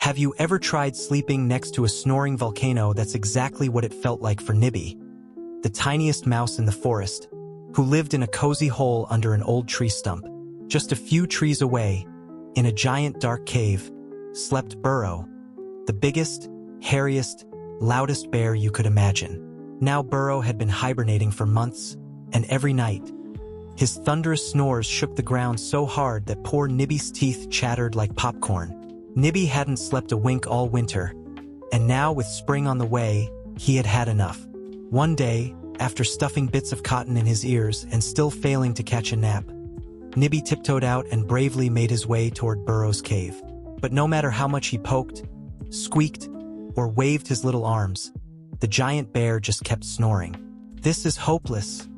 Have you ever tried sleeping next to a snoring volcano? That's exactly what it felt like for Nibby, the tiniest mouse in the forest, who lived in a cozy hole under an old tree stump. Just a few trees away, in a giant dark cave, slept Burro, the biggest, hairiest, loudest bear you could imagine. Now Burro had been hibernating for months, and every night, his thunderous snores shook the ground so hard that poor Nibby's teeth chattered like popcorn. Nibby hadn't slept a wink all winter, and now with spring on the way, he had had enough. One day, after stuffing bits of cotton in his ears and still failing to catch a nap, Nibby tiptoed out and bravely made his way toward Burro's cave. But no matter how much he poked, squeaked, or waved his little arms, the giant bear just kept snoring. "This is hopeless,"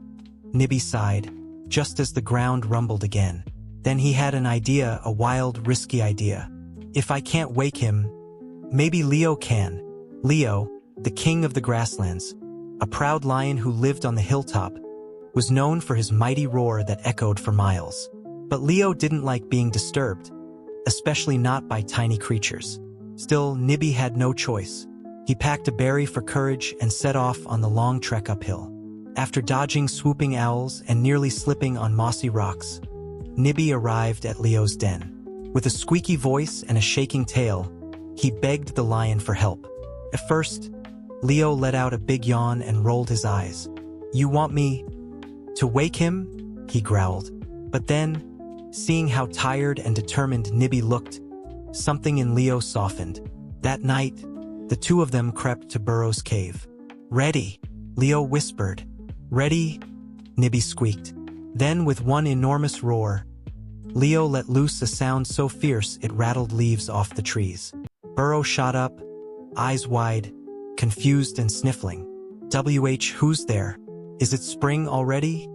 Nibby sighed, just as the ground rumbled again. Then he had an idea, a wild, risky idea. "If I can't wake him, maybe Leo can." Leo, the king of the grasslands, a proud lion who lived on the hilltop, was known for his mighty roar that echoed for miles. But Leo didn't like being disturbed, especially not by tiny creatures. Still, Nibby had no choice. He packed a berry for courage and set off on the long trek uphill. After dodging swooping owls and nearly slipping on mossy rocks, Nibby arrived at Leo's den. With a squeaky voice and a shaking tail, he begged the lion for help. At first, Leo let out a big yawn and rolled his eyes. "You want me to wake him?" he growled. But then, seeing how tired and determined Nibby looked, something in Leo softened. That night, the two of them crept to Burro's cave. "Ready," Leo whispered. "Ready," Nibby squeaked. Then, with one enormous roar, Leo let loose a sound so fierce it rattled leaves off the trees. Burro shot up, eyes wide, confused and sniffling. Who's there? Is it spring already?"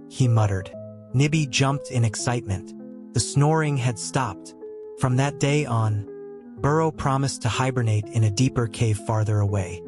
he muttered. Nibby jumped in excitement. The snoring had stopped. From that day on, Burro promised to hibernate in a deeper cave farther away.